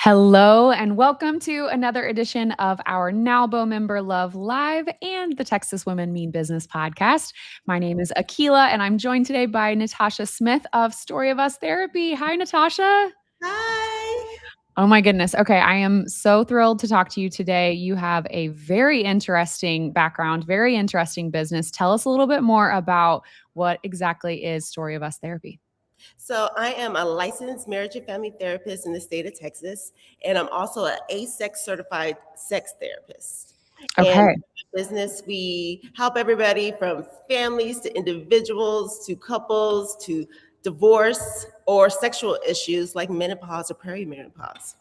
Hello, and welcome to another edition of our NAWBO Member Love Live and the Texas Women Mean Business podcast. My name is Akila, and I'm joined today by Natasha Smith of Story of Us Therapy. Hi, Natasha. Hi. Oh my goodness. Okay, I am so thrilled to talk to you today. You have a very interesting background, very interesting business. Tell us a little bit more about what exactly is Story of Us Therapy. So I am a licensed marriage and family therapist in the state of Texas, and I'm also an ASEX certified sex therapist. And Okay. business, we help everybody from families to individuals to couples to divorce or sexual issues like menopause or perimenopause.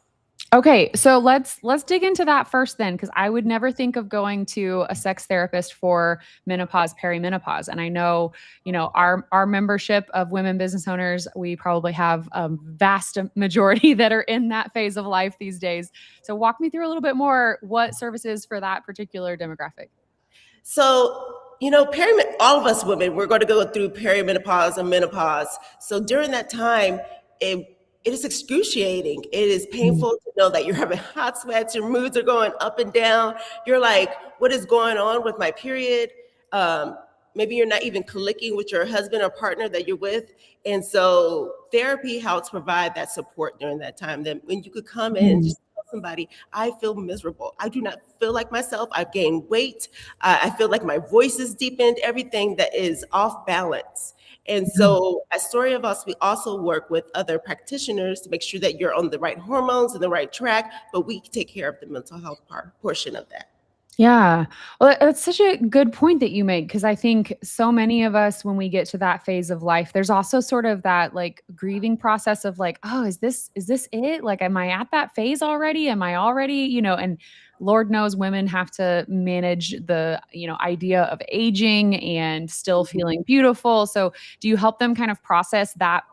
Okay, so let's dig into that first then, because I would never think of going to a sex therapist for menopause, perimenopause. And I know, our membership of women business owners, we probably have a vast majority that are in that phase of life these days. So walk me through a little bit more what services for that particular demographic. So, all of us women, we're going to go through perimenopause and menopause. So during that time, it is excruciating. It is Mm. painful to know that you're having hot sweats, your moods are going up and down. You're like, what is going on with my period? Um, Maybe you're not even clicking with your husband or partner that you're with. And so therapy helps provide that support during that time. That when you could come in and Mm. just tell somebody, I feel miserable. I do not feel like myself. I've gained weight. I feel like my voice is deepened, everything that is off balance. And Mm. so at Story of Us, we also work with other practitioners to make sure that you're on the right hormones and the right track, but we take care of the mental health portion of that. Yeah. Well, that's such a good point that you make because I think so many of us, when we get to that phase of life, there's also sort of that like grieving process of like, oh, is this it? Like, am I at that phase already? Am I already, and Lord knows women have to manage the, idea of aging and still feeling beautiful. So do you help them kind of process that,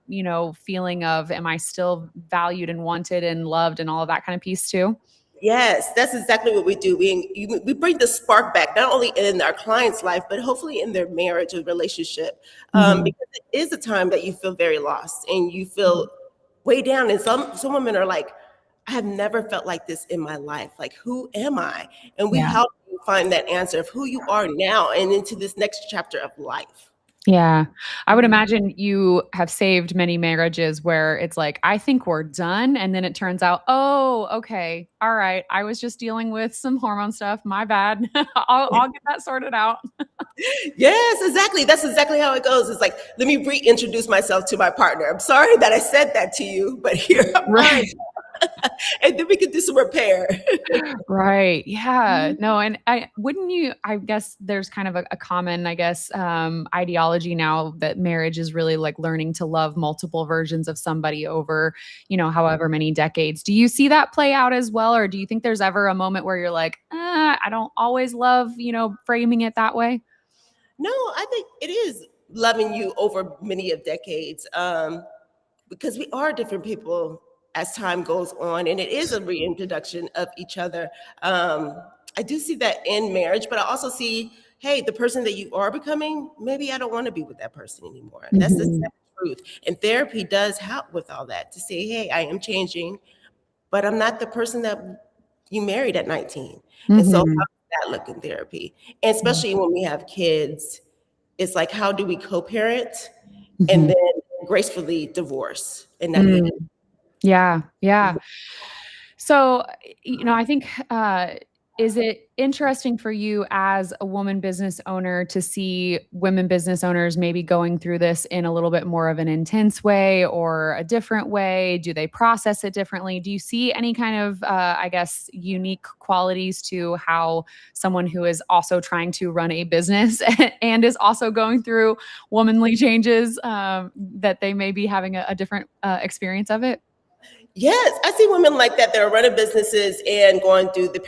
feeling of, am I still valued and wanted and loved and all of that kind of piece too? Yes, that's exactly what we do. We bring the spark back, not only in our client's life, but hopefully in their marriage or relationship, Mhm. because it is a time that you feel very lost and you feel way down. And some women are like, I have never felt like this in my life. Like, who am I? And we Yeah. help you find that answer of who you are now and into this next chapter of life. Yeah. I would Mhm. imagine you have saved many marriages where it's like, "I think we're done," and then it turns out, "Oh, okay. All right. I was just dealing with some hormone stuff. My bad. I'll get that sorted out." Yes, exactly. That's exactly how it goes. It's like, let me reintroduce myself to my partner. I'm sorry that I said that to you, but here am I. Right. And then we can do some repair. Right. Yeah. No, and I guess there's kind of a common, I guess, ideology now that marriage is really like learning to love multiple versions of somebody over, however many decades. Do you see that play out as well? Or do you think there's ever a moment where you're like, I don't always love, framing it that way? No, I think it is loving you over many of decades, because we are different people as time goes on, and it is a reintroduction of each other. I do see that in marriage, but I also see, hey, the person that you are becoming, maybe I don't want to be with that person anymore. And that's the Mhm. sad truth. And therapy does help with all that to say, hey, I am changing, but I'm not the person that you married at 19. And so how Mhm. does that look in therapy? And especially when we have kids, it's like, how do we co-parent and Mhm. then gracefully divorce and navigate? Mm. Yeah. Yeah. So, I think, is it interesting for you as a woman business owner to see women business owners maybe going through this in a little bit more of an intense way or a different way? Do they process it differently? Do you see any kind of, I guess, unique qualities to how someone who is also trying to run a business and is also going through womanly changes, that they may be having a different experience of it? Yes, I see women like that that are running businesses and going through the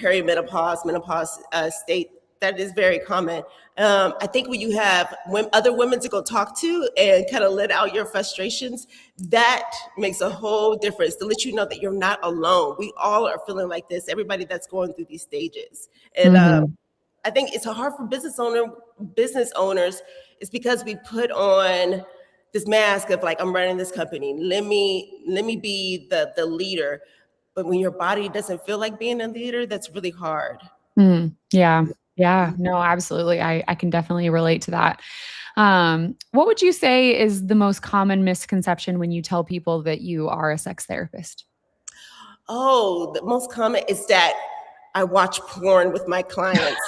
menopause state. That is very common. I think when you have other women to go talk to and kind of let out your frustrations, that makes a whole difference to let you know that you're not alone. We all are feeling like this. Everybody that's going through these stages, and Mhm. I think it's hard for business owners. It's because we put on this mask of like, I'm running this company. Let me be the leader. but when your body doesn't feel like being in theater, that's really hard. Yeah. Yeah. No, absolutely. I can definitely relate to that. What would you say is the most common misconception when you tell people that you are a sex therapist? Oh, the most common is that I watch porn with my clients.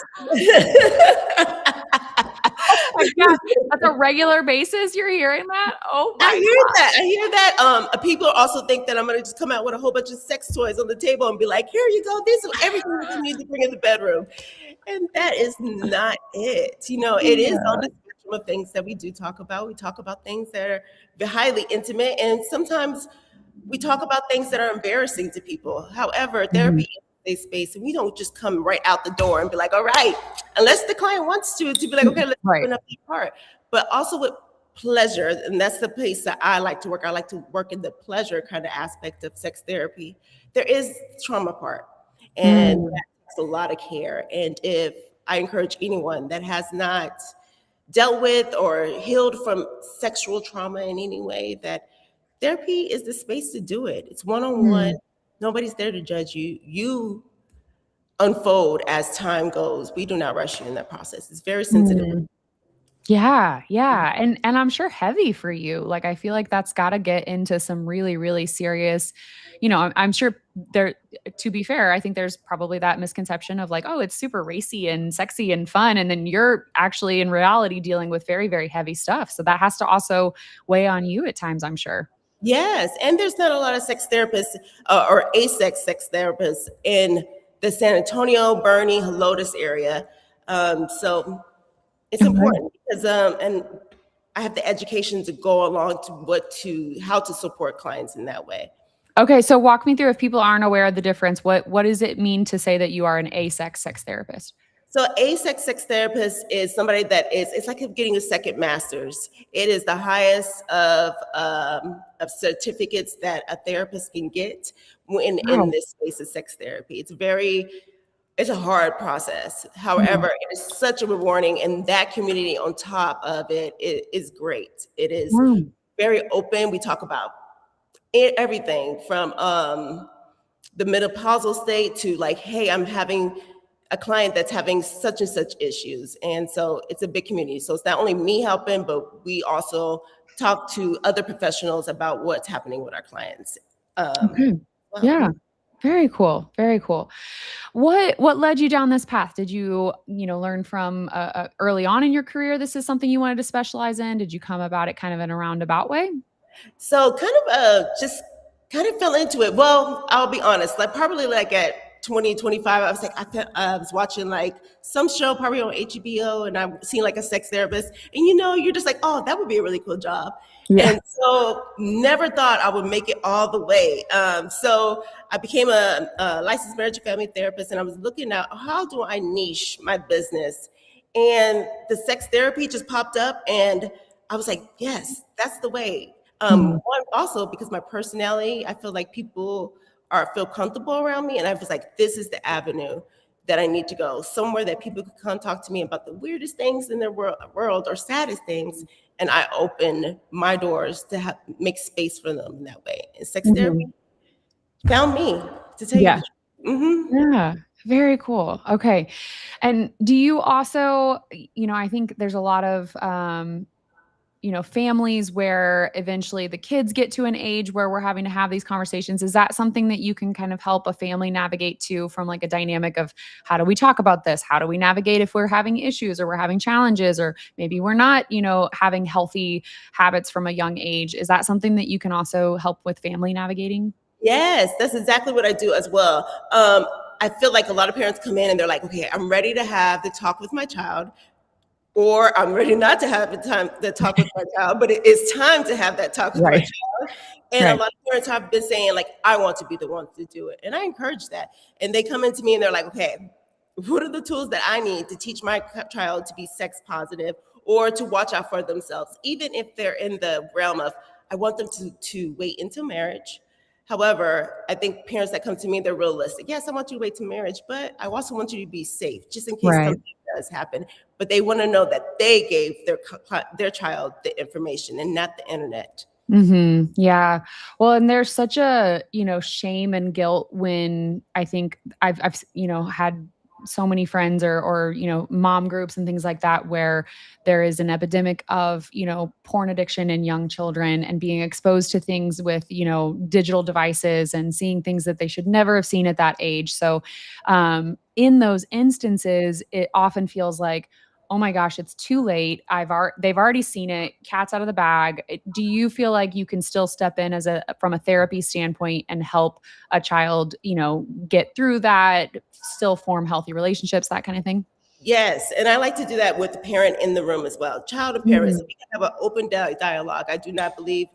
Oh my god, that's a regular basis you're hearing that? Oh I my hear god. that. I hear that. People also think that I'm gonna just come out with a whole bunch of sex toys on the table and be like, "Here you go. This is everything you need to bring in the bedroom," and that is not it. It is on Yeah. the spectrum of things that we do talk about. We talk about things that are highly intimate, and sometimes we talk about things that are embarrassing to people. However, therapy Mhm. is a safe space, and we don't just come right out the door and be like, "All right," unless the client wants to be like, "Okay, let's Right. open up the part," but also with pleasure, and that's the place that I like to work. I like to work in the pleasure kind of aspect of sex therapy. There is trauma part, and Mm, that takes a lot of care. And if I encourage anyone that has not dealt with or healed from sexual trauma in any way, that therapy is the space to do it. It's one-on-one. mm, Nobody's there to judge you. You unfold as time goes. We do not rush you in that process. It's very sensitive. mm. Yeah, yeah, and I'm sure heavy for you. Like, I feel like that's gotta get into some really, really serious, I'm sure there to be fair, I think there's probably that misconception of like, "Oh, it's super racy and sexy and fun," and then you're actually in reality dealing with very, very heavy stuff. So that has to also weigh on you at times, I'm sure. Yes, and there's not a lot of sex therapists or asexual sex therapists in the San Antonio, Bernie, Helotes area. So it's Okay. important because and I have the education to go along to how to support clients in that way. Okay, so walk me through if people aren't aware of the difference, what does it mean to say that you are an asex sex therapist? So asexual sex therapist is somebody that it's like getting a second master's. It is the highest of certificates that a therapist can get when in Wow. this space of sex therapy. It's a hard process. Mm, However, it is such a rewarding, and that community on top of it is great. It is mm, very open. We talk about everything from the menopausal state to like, hey, I'm having a client that's having such and such issues. And so it's a big community. So it's not only me helping, but we also talk to other professionals about what's happening with our clients. okay. Well, Yeah. Very cool, very cool. What led you down this path? Did you learn from, early on in your career this is something you wanted to specialize in? Did you come about it kind of in a roundabout way? so just kind of fell into it. Well, I'll be honest, like probably like at 20, 25, I was like, I was watching like some show probably on HBO and I seen like a sex therapist and you're just like, oh, that would be a really cool job. Yeah. And so never thought I would make it all the way. So I became a licensed marriage and family therapist and I was looking at how do I niche my business? And the sex therapy just popped up and I was like, yes, that's the way. Mhm, One also because my personality, I feel like people feel comfortable around me, and I was like, this is the avenue that I need to go somewhere that people can come talk to me about the weirdest things in their world or saddest things, and I open my doors to make space for them in that way. And sex therapy mhm. found me, to tell you Yeah. the truth. Yeah. Very cool. Okay. And do you also, I think there's a lot of, families where eventually the kids get to an age where we're having to have these conversations. Is that something that you can kind of help a family navigate to from like a dynamic of how do we talk about this? How do we navigate if we're having issues or we're having challenges or maybe we're not, having healthy habits from a young age? Is that something that you can also help with family navigating? Yes, that's exactly what I do as well. I feel like a lot of parents come in and they're like, okay, I'm ready to have the talk with my child, or I'm ready not to have the talk with my child, but it is time to have that talk with my Right. child. And a Right. lot of parents have been saying, like, I want to be the one to do it. And I encourage that. And they come into me and they're like, okay, what are the tools that I need to teach my child to be sex positive or to watch out for themselves, even if they're in the realm of, I want them to wait until marriage. However, I think parents that come to me, they're realistic. Yes, I want you to wait to marriage, but I also want you to be safe just in case Right. something does happen. But they want to know that they gave their child the information and not the internet. Yeah. Well, and there's such a, shame and guilt when I think I've had so many friends or, mom groups and things like that where there is an epidemic of, porn addiction in young children and being exposed to things with, digital devices and seeing things that they should never have seen at that age. So, in those instances, it often feels like, oh my gosh, it's too late. They've already seen it. Cat's out of the bag. Do you feel like you can still step in from a therapy standpoint and help a child, get through that, still form healthy relationships, that kind of thing? Yes, and I like to do that with the parent in the room as well, child and parents. Mm. We can have an open dialogue. I do not believe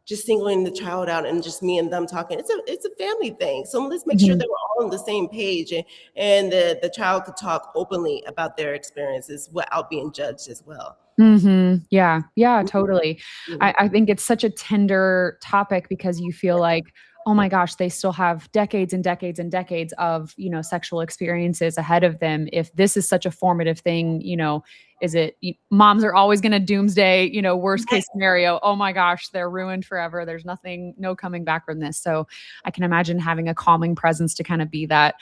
just singling the child out and just me and them talking. It's a family thing. So let's make sure Mhm. that we're all on the same page, and the child could talk openly about their experiences without being judged as well. Yeah. Yeah, Mhm, totally. mhm. I think it's such a tender topic because you feel like, oh my gosh, they still have decades and decades and decades of, sexual experiences ahead of them. If this is such a formative thing, moms are always going to doomsday, worst Yes. case scenario. Oh my gosh, they're ruined forever. There's no coming back from this. So I can imagine having a calming presence to kind of be that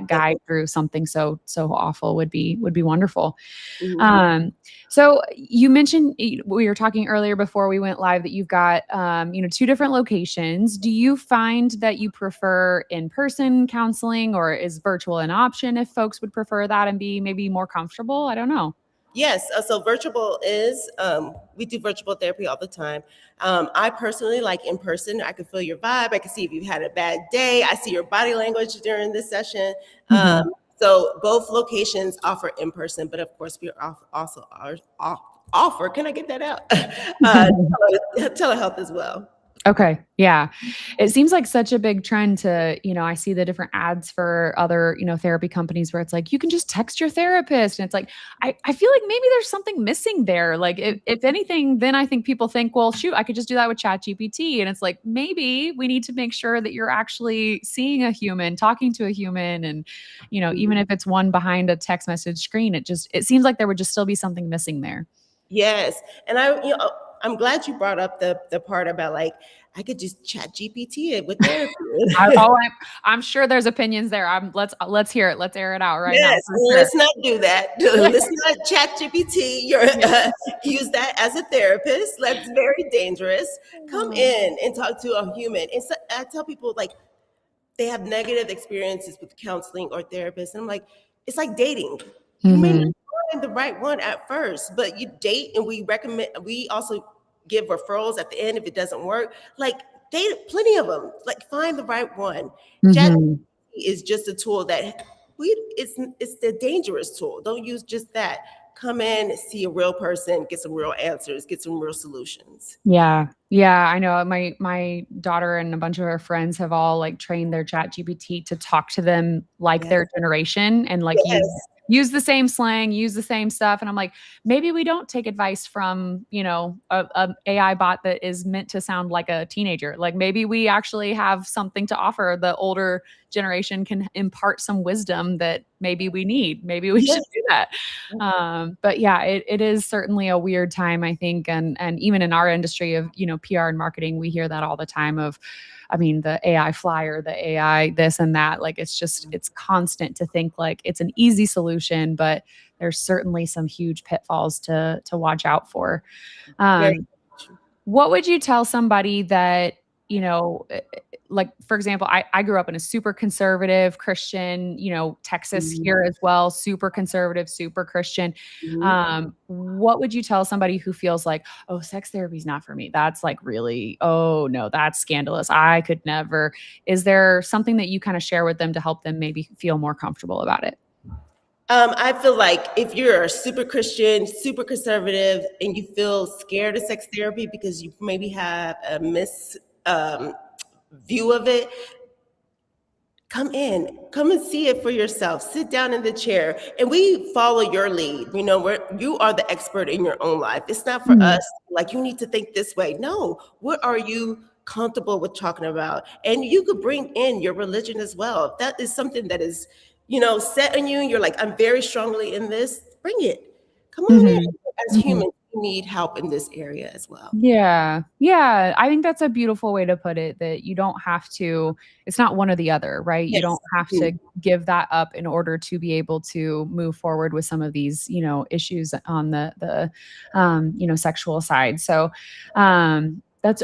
guide through something so awful would be wonderful. Mhm. Um, so you mentioned we were talking earlier before we went live that you've got two different locations. Do you find that you prefer in-person counseling or is virtual an option if folks would prefer that and be maybe more comfortable? I don't know. Yes, so virtual is, we do virtual therapy all the time. I personally like in person. I can feel your vibe. I can see if you had a bad day. I see your body language during this session. Mhm. So both locations offer in person, but of course we also offer, can I get that out? Telehealth as well. Okay. Yeah. It seems like such a big trend to, I see the different ads for other, therapy companies where it's like, you can just text your therapist. And it's like, I feel like maybe there's something missing there. Like if anything, then I think people think, well, shoot, I could just do that with Chat GPT. And it's like, maybe we need to make sure that you're actually seeing a human, talking to a human. And, even if it's one behind a text message screen, it seems like there would just still be something missing there. Yes, and I'm glad you brought up the part about like I could just Chat GPT it with therapy. I'm sure there's opinions there. Let's hear it. Let's air it out right now Yes, for sure. let's not do that. Let's not chat GPT. Use that as a therapist. That's very dangerous. Come in and talk to a human. And so I tell people like they have negative experiences with counseling or therapists. And I'm like, it's like dating. You may not Mhm. find the right one at first, but you date and we also give referrals at the end if it doesn't work. Like date plenty of them. Like find the right one. Chat Mhm. is just a tool that it's the dangerous tool. Don't use just that. Come in, see a real person, get some real answers, get some real solutions. Yeah. Yeah, I know my daughter and a bunch of her friends have all, like, trained their Chat GPT to talk to them like Yes. their generation and, like, Yes. use the same slang, use the same stuff, and I'm like, "Maybe we don't take advice from, a AI bot that is meant to sound like a teenager." Like, maybe we actually have something to offer the older generation can impart some wisdom that maybe we need. Maybe we should Yes. do that. But yeah, it is certainly a weird time, I think, and even in our industry of PR and marketing, we hear that all the time. I mean, the AI flyer, the AI this and that. Like it's constant to think like it's an easy solution, but there's certainly some huge pitfalls to watch out for. Very Um, true. what would you tell somebody that, like, for example, I grew up in a super conservative Christian, Texas Mhm. here as well, super conservative, super Christian. Mhm. What would you tell somebody who feels like, oh, sex therapy is not for me? That's like really, oh no, that's scandalous. I could never. Is there something that you kind of share with them to help them maybe feel more comfortable about it? I feel like if you're a super Christian, super conservative, and you feel scared of sex therapy because you maybe have a um, view of it, come and see it for yourself. Sit down in the chair, and we follow your lead. You are the expert in your own life. It's not for us. Mhm. Like you need to think this way. No, what are you comfortable with talking about? And you could bring in your religion as well. If that is something that is, set on you, and you're like, I'm very strongly in this. Bring it. Come on in Mhm. as Mhm. humans. need help in this area as well. Yeah. Yeah. I think that's a beautiful way to put it, that you don't have to, it's not one or the other, right? You Yes. don't have to give that up in order to be able to move forward with some of these, issues on the sexual side. So,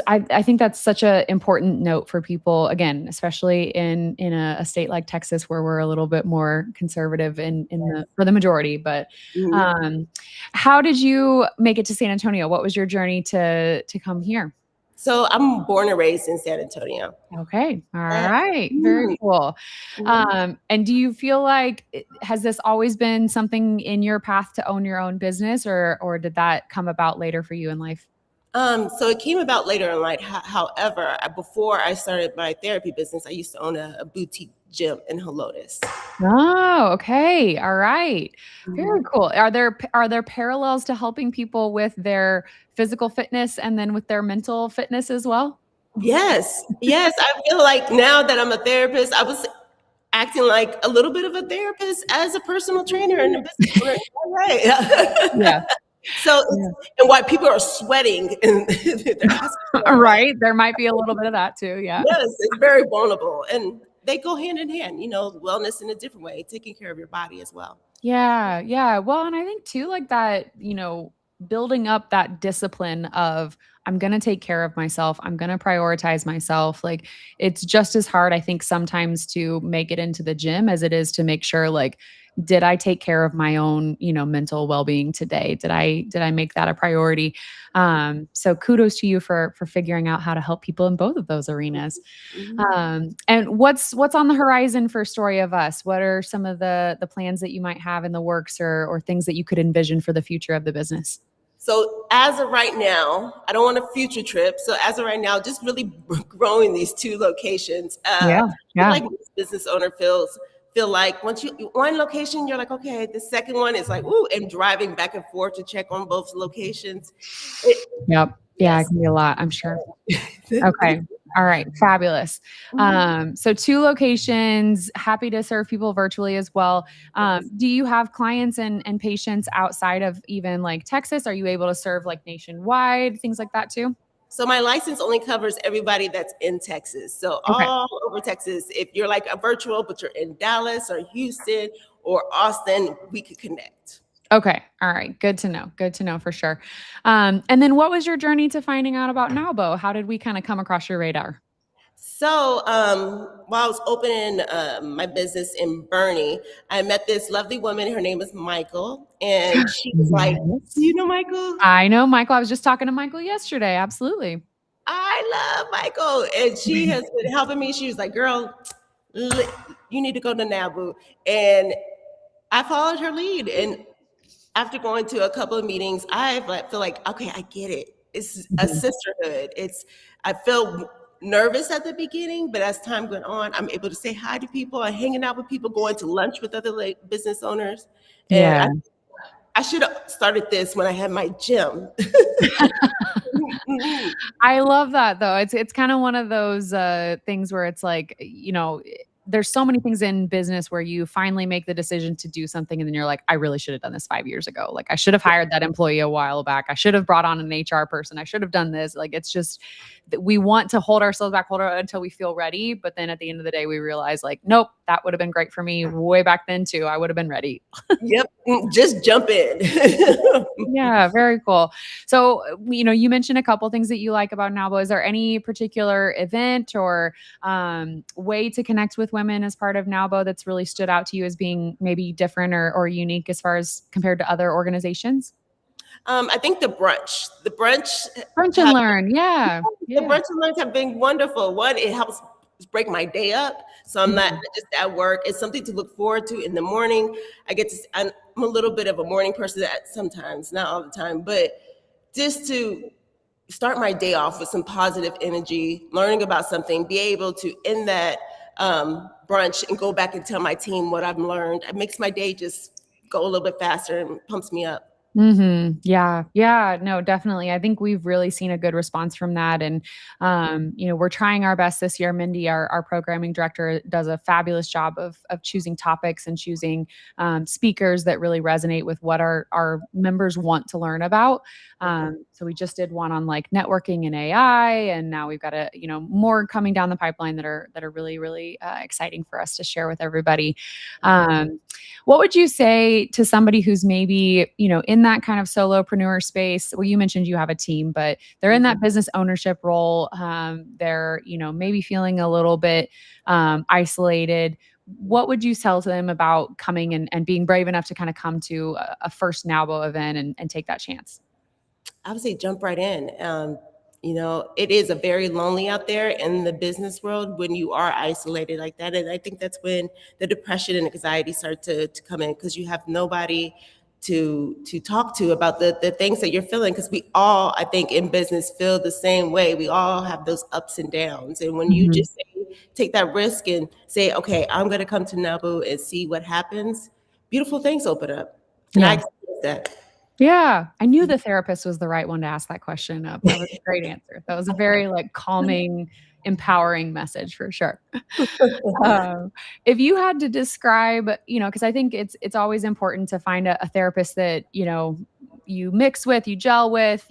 I think that's such a important note for people, again, especially in a state like Texas, where we're a little bit more conservative for the majority. But, Mhm. um, how did you make it to San Antonio? What was your journey to come here? So I'm born and raised in San Antonio. Okay. All And- right. Very Mhm. cool. Mhm. And do you feel like has this always been something in your path to own your own business, or did that come about later for you in life? So it came about later in life. However, before I started my therapy business, I used to own a boutique gym in Helotes. Oh, okay. All right. Very Mhm. cool. Are there parallels to helping people with their physical fitness and then with their mental fitness as well? Yes, yes. I feel like now that I'm a therapist, I was acting like a little bit of a therapist as a personal trainer and a business owner. Yeah. Right. So Yeah. and why people are sweating and they're asking for our money. Right. There might be a little bit of that too. Yeah. Yes, it's very vulnerable, and they go hand in hand. Wellness in a different way, taking care of your body as well. Yeah, yeah. Well, and I think too, like that, building up that discipline of I'm going to take care of myself. I'm going to prioritize myself. Like it's just as hard, I think, sometimes to make it into the gym as it is to make sure, like, did I take care of my own, mental well-being today? Did I make that a priority? So kudos to you for figuring out how to help people in both of those arenas. Mhm. And what's on the horizon for Story of Us? What are some of the plans that you might have in the works, or things that you could envision for the future of the business? So as of right now, I don't want a future trip. So as of right now, just really growing these two locations. Yeah, I feel yeah, like most business owner feel like once you one location, you're like, okay. The second one is like, ooh, and driving back and forth to check on both locations. It, yep, yeah. It yes. can be a lot, I'm sure. Okay. All right. Fabulous. So two locations, happy to serve people virtually as well. Do you have clients and patients outside of even like Texas? Are you able to serve like nationwide, things like that too? So my license only covers everybody that's in Texas. So Okay. all over Texas, if you're like a virtual, but you're in Dallas or Houston or Austin, we could connect. Okay. All right. Good to know. Good to know for sure. And then what was your journey to finding out about NAWBO? How did we kind of come across your radar? So while I was opening my business in Bernie, I met this lovely woman. Her name is Michael, and she was like, "Do Yes. you know Michael? I know Michael. I was just talking to Michael yesterday. Absolutely. I love Michael." And she has been helping me. She was like, "Girl, li- you need to go to NABU." And I followed her lead. And after going to a couple of meetings, feel like, okay, I get it. It's a Mhm. sisterhood. I feel nervous at the beginning, but as time went on, I'm able to say hi to people and hanging out with people, going to lunch with other business owners. And Yeah. I should have started this when I had my gym. I love that though. It's kind of one of those things where it's like, there's so many things in business where you finally make the decision to do something and then you're like, I really should have done this 5 years ago. Like I should have hired that employee a while back. I should have brought on an HR person. I should have done this. Like it's just that we want to hold ourselves back, until we feel ready. But then at the end of the day, we realize like, nope, that would have been great for me way back then too. I would have been ready. Yep, just jump in. Yeah, very cool. So, you mentioned a couple things that you like about NAWBO. Is there any particular event or way to connect with women as part of NAWBO that's really stood out to you as being maybe different or unique as far as compared to other organizations? I think the brunch Brunch and have learn. Yeah. the Yeah. brunch and lunch have been wonderful. One, it helps break my day up, so I'm not Mhm. just at work. It's something to look forward to in the morning. I'm a little bit of a morning person at sometimes, not all the time, but just to start my day off with some positive energy, learning about something, be able to end that brunch and go back and tell my team what I've learned. It makes my day just go a little bit faster and pumps me up. Yeah. Yeah. No, definitely. I think we've really seen a good response from that. And, we're trying our best this year. Mindy, our programming director, does a fabulous job of choosing topics and choosing speakers that really resonate with what our members want to learn about. So we just did one on like networking and AI, and now we've got more coming down the pipeline that are really, really exciting for us to share with everybody. Um, what would you say to somebody who's maybe, in that kind of solopreneur space? Well, you mentioned you have a team, but they're in that business ownership role. They're, maybe feeling a little bit isolated. What would you tell to them about coming and being brave enough to kind of come to a first NAWBO event and take that chance? I would say jump right in. It is a very lonely out there in the business world when you are isolated like that. And I think that's when the depression and anxiety start to come in, because you have nobody to talk to about the things that you're feeling. Because we all, I think, in business feel the same way. We all have those ups and downs. And when you Mhm. just take that risk and say, okay, I'm going to come to NABU and see what happens, beautiful things open up. And I Yeah. experienced that. Yeah, I knew the therapist was the right one to ask that question of. That was a great answer. That was a very, like, calming, empowering message for sure. Um, if you had to describe, because I think it's always important to find a therapist that, you mix with, you gel with,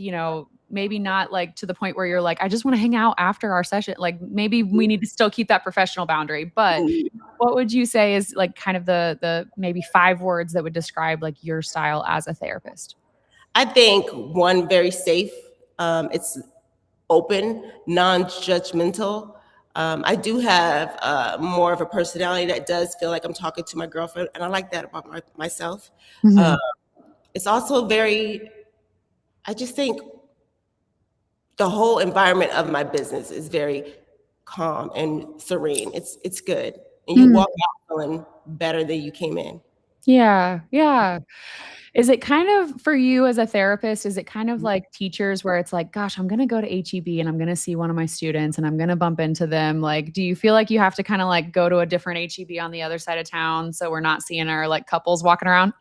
maybe not, like, to the point where you're like, "I just wanna hang out after our session." Like, maybe we need to still keep that professional boundary, but what would you say is, like, kind of the maybe 5 words that would describe, like, your style as a therapist? I think one, very safe. It's open, non-judgmental. I do have more of a personality that does feel like I'm talking to my girlfriend, and I like that about myself. Uh, Mhm. it's also very. I just think the whole environment of my business is very calm and serene. It's good, and you Mm. walk out feeling better than you came in. Yeah, yeah. Is it kind of for you as a therapist, is it kind of like teachers where it's like, "Gosh, I'm gonna go to HEB and I'm gonna see one of my students and I'm gonna bump into them." Like, do you feel like you have to kinda, like, go to a different HEB on the other side of town so we're not seeing our, like, couples walking around?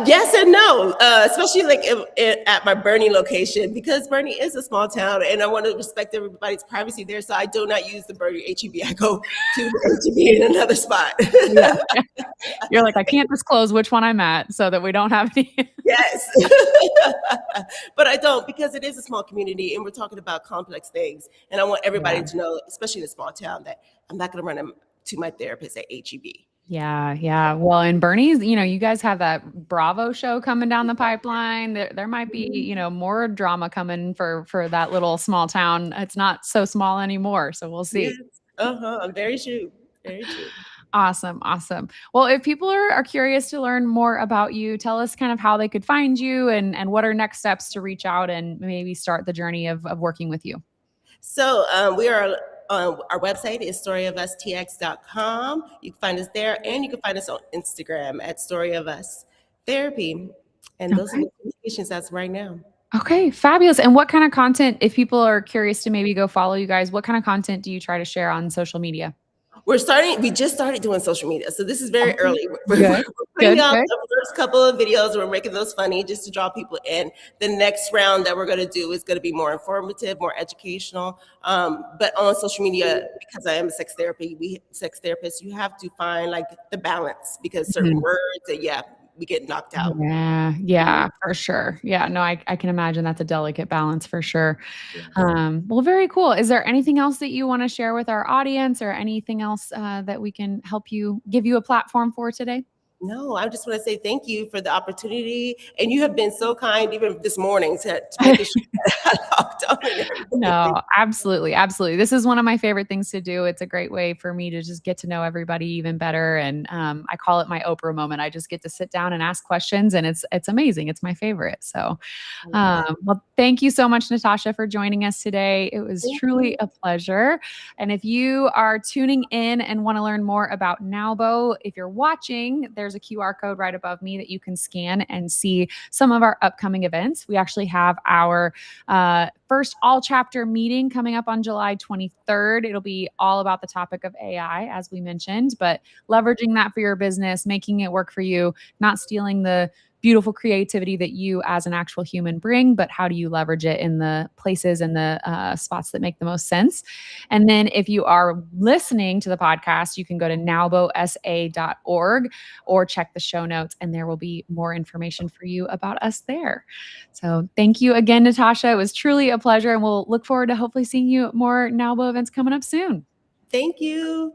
Yes and no, especially like at my Bernie location, because Bernie is a small town and I want to respect everybody's privacy there. So I do not use the Bernie HEB. I go to the HEB in another spot. Yeah. You're like, "I can't disclose which one I'm at so that we don't have any." Yes. But I don't, because it is a small community and we're talking about complex things. And I want everybody Yeah. to know, especially in a small town, that I'm not going to run them to my therapist at HEB. Yeah, yeah. Well, and Bernie's, you guys have that Bravo show coming down the pipeline. There might be, more drama coming for that little small town. It's not so small anymore, so we'll Yes. see. Uh-huh. Very true. Very true. Awesome, awesome. Well, if people are curious to learn more about you, tell us kind of how they could find you and what are next steps to reach out and maybe start the journey of working with you. So we are our website is storyofustx.com. You can find us there, and you can find us on Instagram at Story of Us Therapy. And those are Okay. the communications as right now. Okay, fabulous. And what kind of content, if people are curious to maybe go follow you guys, what kind of content do you try to share on social media? We just started doing social media. So this is very Okay. early. We're Good, putting good, out good. the first couple of videos. We're making those funny just to draw people in. The next round that we're going to do is going to be more informative, more educational. But on social media, because I am a sex therapist, you have to find like the balance, because certain Mhm. words, yeah, we get knocked out. Yeah, yeah, for sure. Yeah, no, I can imagine that's a delicate balance for sure. Yes. Well, very cool. Is there anything else that you wanna share with our audience or anything else, that we can help you give you a platform for today? No, I just want to say thank you for the opportunity. And you have been so kind, even this morning, to making sure that I logged on and everything. No, absolutely, absolutely. This is one of my favorite things to do. It's a great way for me to just get to know everybody even better, and, I call it my Oprah moment. I just get to sit down and ask questions, and it's amazing. It's my favorite. So, I love that. well, thank you so much, Natasha, for joining us today. It was Thank truly you. a pleasure. And if you are tuning in and want to learn more about NAWBO, if you're watching, there's a QR code right above me that you can scan and see some of our upcoming events. We actually have our first all chapter meeting coming up on July 23rd. It'll be all about the topic of AI, as we mentioned, but leveraging that for your business, making it work for you, not stealing the beautiful creativity that you as an actual human bring, but how do you leverage it in the places and the spots that make the most sense? And then if you are listening to the podcast, you can go to nowbosa.org or check the show notes, and there will be more information for you about us there. So thank you again, Natasha. It was truly a pleasure, and we'll look forward to hopefully seeing you at more NAWBO events coming up soon. Thank you.